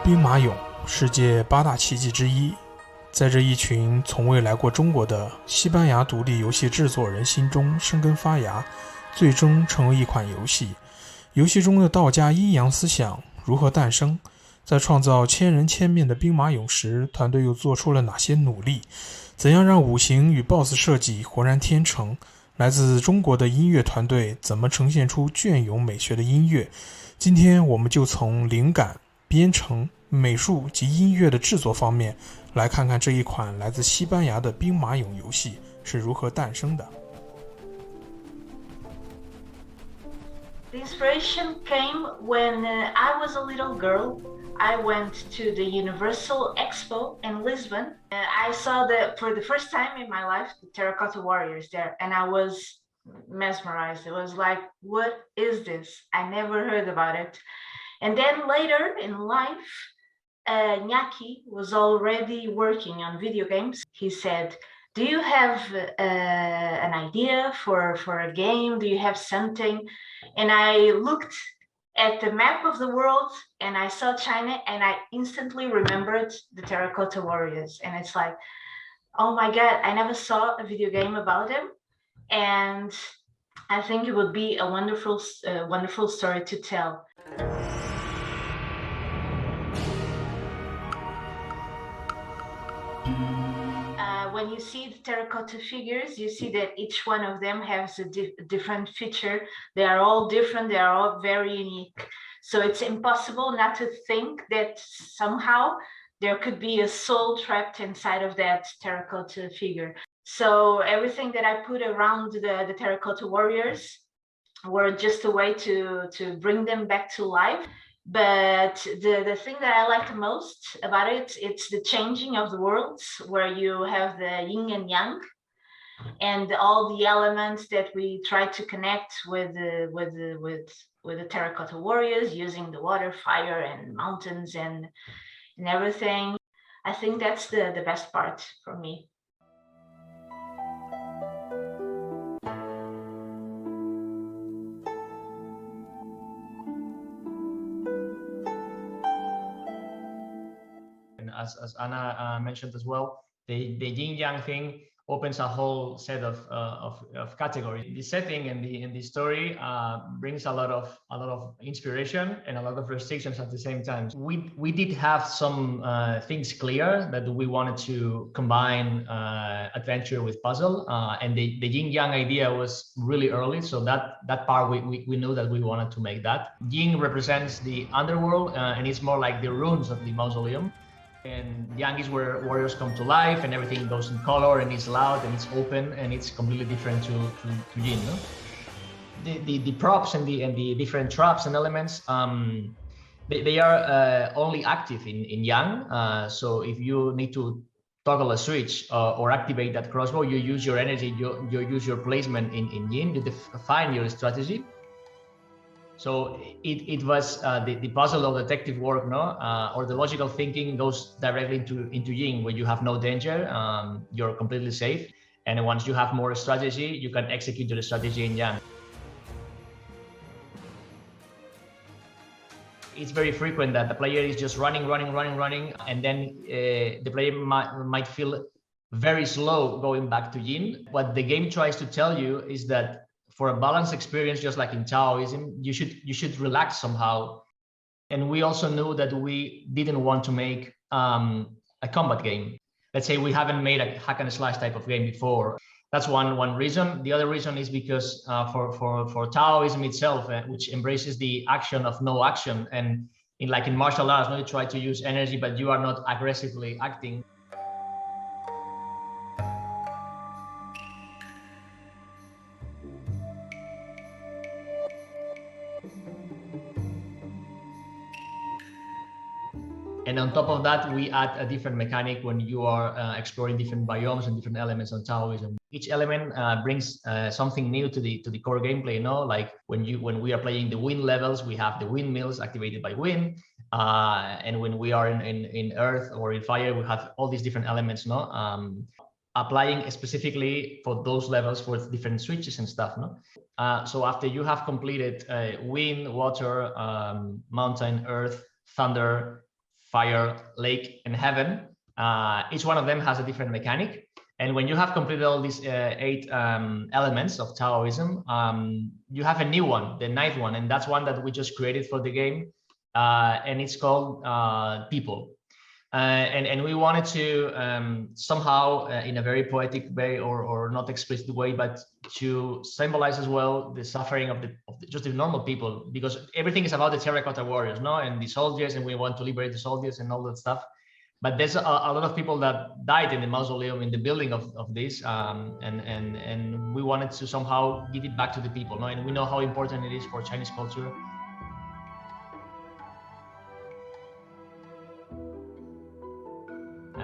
兵马俑，世界8大奇迹之一。在这一群从未来过中国的西班牙独立游戏制作人心中生根发芽，最终成为一款游戏。游戏中的道家阴阳思想如何诞生？在创造千人千面的兵马俑时，团队又做出了哪些努力？怎样让五行与 BOSS 设计浑然天成？来自中国的音乐团队怎么呈现出隽永美学的音乐？今天我们就从灵感、编程、美术及音乐的制作方面，来看看这一款来自西班牙的兵马俑游戏是如何诞生的。The inspiration came when I was a little girl. I went to the Universal Expo in Lisbon. I saw for the first time in my life, the Terracotta Warriors there, and I was mesmerized. It was like, what is this? I never heard about it. And then later in life, Inaki was already working on video games. He said, do you have an idea for a game? Do you have something? And I looked at the map of the world and I saw China and I instantly remembered the Terracotta Warriors. And it's like, oh my God, I never saw a video game about them. And I think it would be a wonderful story to tell. When you see the terracotta figures, you see that each one of them has a different feature. They are all different. They are all very unique. So it's impossible not to think that somehow there could be a soul trapped inside of that terracotta figure. So everything that I put around the terracotta warriors were just a way to bring them back to life. But the thing that I like the most about it, it's the changing of the worlds, where you have the Yin and Yang and all the elements that we try to connect with the Terracotta Warriors, using the water, fire, and mountains and everything. I think that's the best part for me. As Anna mentioned as well, the Yin Yang thing opens a whole set of categories. The setting and the story brings a lot of inspiration and a lot of restrictions at the same time. We did have some things clear that we wanted to combine adventure with puzzle, and the Yin Yang idea was really early, so that part we knew that we wanted to make that. Yin represents the underworld, and it's more like the ruins of the mausoleum. And Yang is where warriors come to life and everything goes in color and it's loud and it's open and it's completely different to Yin. No? The props and the different traps and elements, they are only active in Yang. So if you need to toggle a switch or activate that crossbow, you use your energy, you use your placement in Yin, you define your strategy. So it was the puzzle of detective work, no, or the logical thinking goes directly into Yin, where you have no danger, you're completely safe, and once you have more strategy, you can execute your strategy in Yang. It's very frequent that the player is just running, and then the player might feel very slow going back to Yin. What the game tries to tell you is that for a balanced experience, just like in Taoism, you should relax somehow. And we also knew that we didn't want to make a combat game. Let's say we haven't made a hack and slash type of game before. That's one reason. The other reason is because for Taoism itself, which embraces the action of no action, and in martial arts, you try to use energy, but you are not aggressively acting. And on top of that, we add a different mechanic when you are exploring different biomes and different elements on Taoism. Each element brings something new to the core gameplay. Like when we are playing the wind levels, we have the windmills activated by wind, and when we are in earth or in fire, we have all these different elements. Applying specifically for those levels for different switches and stuff. So after you have completed wind, water, mountain, earth, thunder, fire, lake, and heaven. Each one of them has a different mechanic. And when you have completed all these 8 elements of Taoism, you have a new one, the 9th one, and that's one that we just created for the game, and it's called people. And we wanted to somehow, in a very poetic way or not explicit way, but to symbolize as well the suffering of just the normal people, because everything is about the Terracotta Warriors, no, and the soldiers, and we want to liberate the soldiers and all that stuff. But there's a lot of people that died in the mausoleum in the building of this, and we wanted to somehow give it back to the people, no? And we know how important it is for Chinese culture.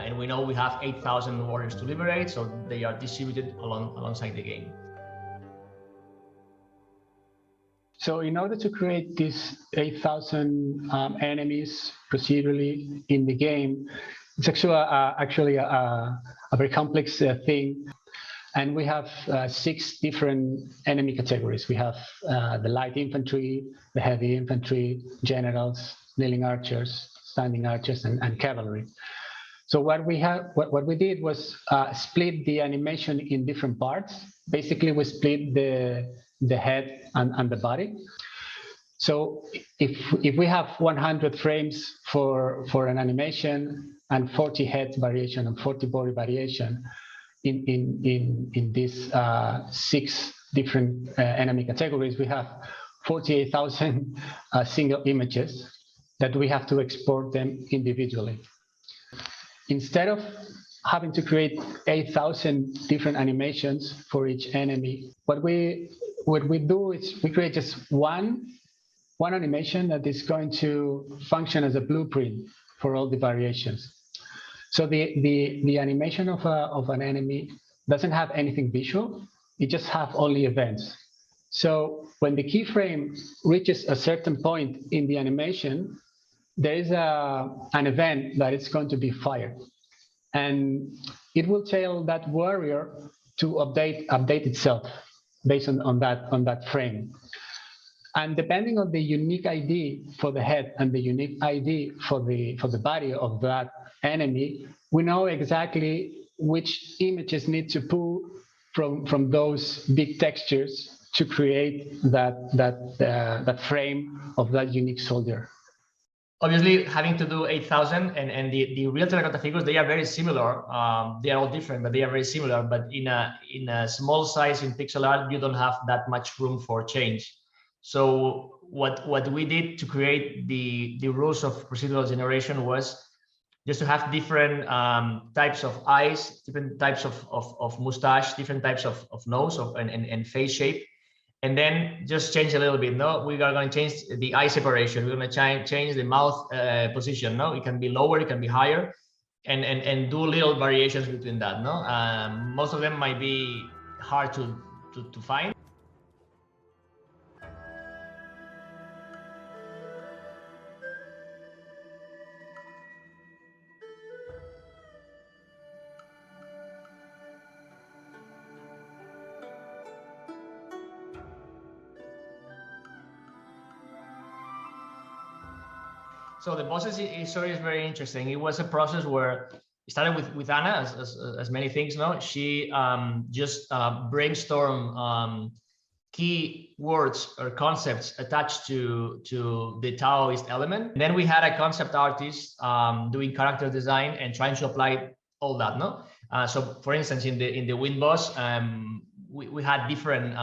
And we know we have 8,000 warriors to liberate, so they are distributed alongside the game. So in order to create these 8,000 enemies procedurally in the game, it's actually a very complex thing. And we have 6 different enemy categories. We have the light infantry, the heavy infantry, generals, kneeling archers, standing archers, and cavalry. So what we did was split the animation in different parts. Basically, we split the head and the body. So if we have 100 frames for an animation and 40 head variation and 40 body variation in these 6 different enemy categories, we have 48,000 single images that we have to export them individually. Instead of having to create 8,000 different animations for each enemy, what we do is we create just one animation that is going to function as a blueprint for all the variations. So the animation of an enemy doesn't have anything visual, it just have only events. So when the keyframe reaches a certain point in the animation, there is an event that is going to be fired, and it will tell that warrior to update itself based on that frame. And depending on the unique ID for the head and the unique ID for the body of that enemy, we know exactly which images need to pull from those big textures to create that frame of that unique soldier. Obviously, having to do 8,000 and the real terracotta figures, they are very similar. They are all different, but they are very similar. But in a small size in pixel art, you don't have that much room for change. So what we did to create the rules of procedural generation was just to have different types of eyes, different types of mustache, different types of nose and face shape. And then just change a little bit. No, we are going to change the eye separation. We're going to change the mouth position. No, it can be lower, it can be higher, and do little variations between that. No, most of them might be hard to find. So the bosses story is very interesting. It was a process where it started with Anna, as many things. No, she just brainstormed key words or concepts attached to the Taoist element. And then we had a concept artist doing character design and trying to apply all that. No, so for instance, in the wind boss, we had different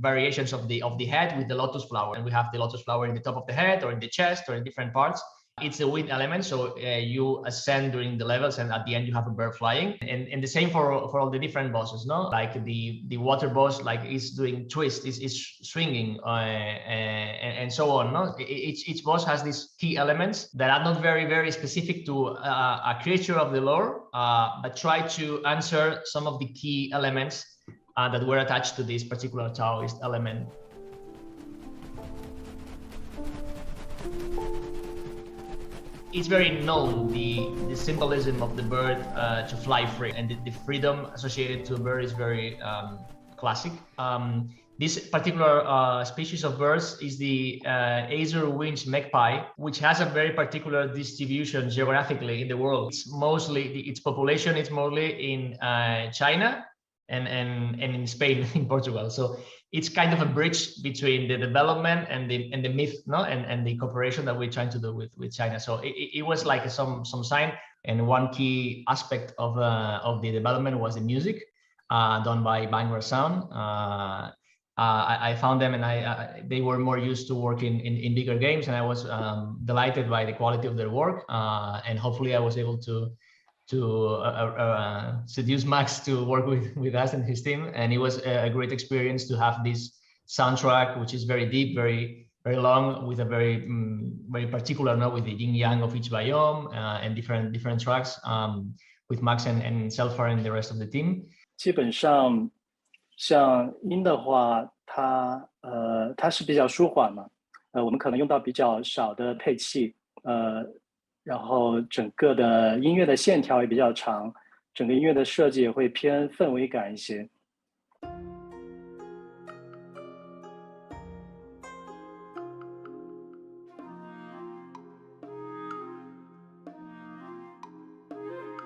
variations of the head with the lotus flower, and we have the lotus flower in the top of the head or in the chest or in different parts. It's a wind element, so you ascend during the levels, and at the end you have a bird flying. And the same for all the different bosses, no? Like the water boss, like is doing twist, is swinging, and so on. No, each boss has these key elements that are not very specific to a creature of the lore, but try to answer some of the key elements that were attached to this particular Taoist element. It's very known, the symbolism of the bird to fly free, and the freedom associated to a bird is very classic. This particular species of birds is the azure-winged magpie, which has a very particular distribution geographically in the world. Its population is mostly in China and in Spain, in Portugal. So it's kind of a bridge between the development and the myth, no, and the cooperation that we're trying to do with China. So it was like some sign. And one key aspect of the development was the music done by Bangor Sound. I found them, and they were more used to working in bigger games, and I was delighted by the quality of their work. And hopefully, I was able to seduce Max to work with us and his team. And it was a great experience to have this soundtrack, which is very deep, very long, with a very particular note with the yin yang of each biome and different tracks with Max and Selfar and the rest of the team. 基本上像音的话，它是比较舒缓嘛，我们可能用到比较少的配器，然后整个的音乐的线条也比较长，整个音乐的设计也会偏氛围感一些。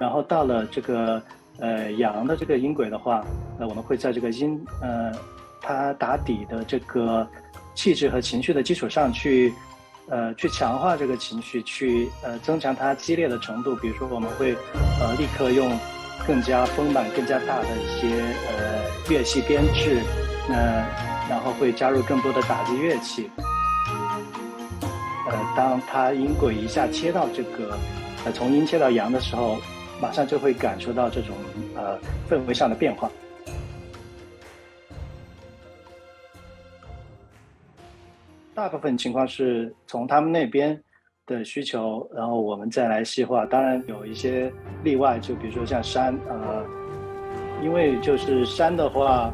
然后到了这个阳的这个音轨的话，我们会在这个音它打底的这个气质和情绪的基础上去强化这个情绪，去增强它激烈的程度。比如说我们会立刻用更加丰满、更加大的一些乐器编制，然后会加入更多的打击乐器。当它音轨一下切到这个从阴切到阳的时候，马上就会感受到这种氛围上的变化。大部分情况是从他们那边的需求，然后我们再来细化。当然有一些例外，就比如说像山，因为就是山的话，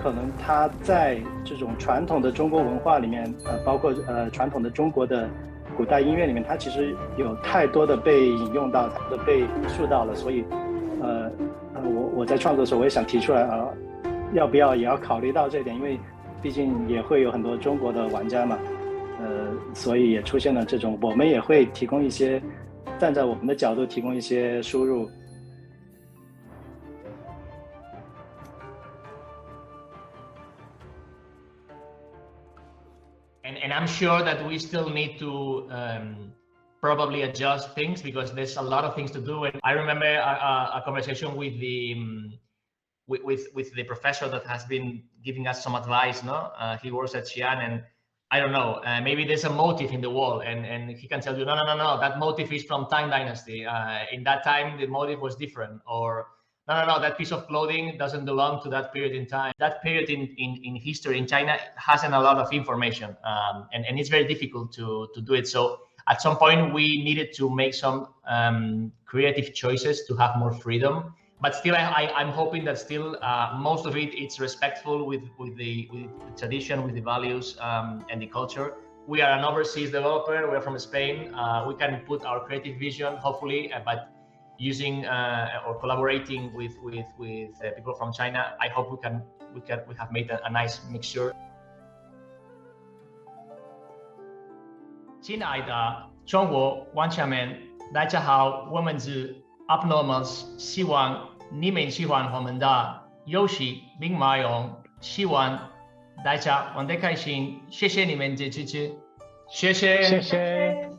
可能它在这种传统的中国文化里面，包括传统的中国的古代音乐里面，它其实有太多的被引用到，太多的被引述到了，所以我在创作的时候，我也想提出来要不要也要考虑到这一点，因为毕竟也会有很多中国的玩家嘛，所以也出现了这种，我们也会提供一些，站在我们的角度提供一些输入。And I'm sure that we still need to probably adjust things because there's a lot of things to do. And I remember a conversation with the professor that has been giving us some advice. No, he works at Xi'an, and I don't know. Maybe there's a motif in the wall, and he can tell you, no. That motif is from Tang Dynasty. In that time, the motif was different, or no, that piece of clothing doesn't belong to that period in time. That period in history in China hasn't a lot of information, and it's very difficult to do it. So at some point, we needed to make some creative choices to have more freedom. But still, I'm hoping that still most of it's respectful with the tradition, with the values and the culture. We are an overseas developer. We're from Spain. We can put our creative vision, hopefully, but using or collaborating with people from China, I hope we have made a nice mixture. 亲爱的中国玩家们，大家好，我们是 Appnormals， 希望你们喜欢我们的游戏并内容，希望大家玩得开心，谢谢你们的支持，谢谢。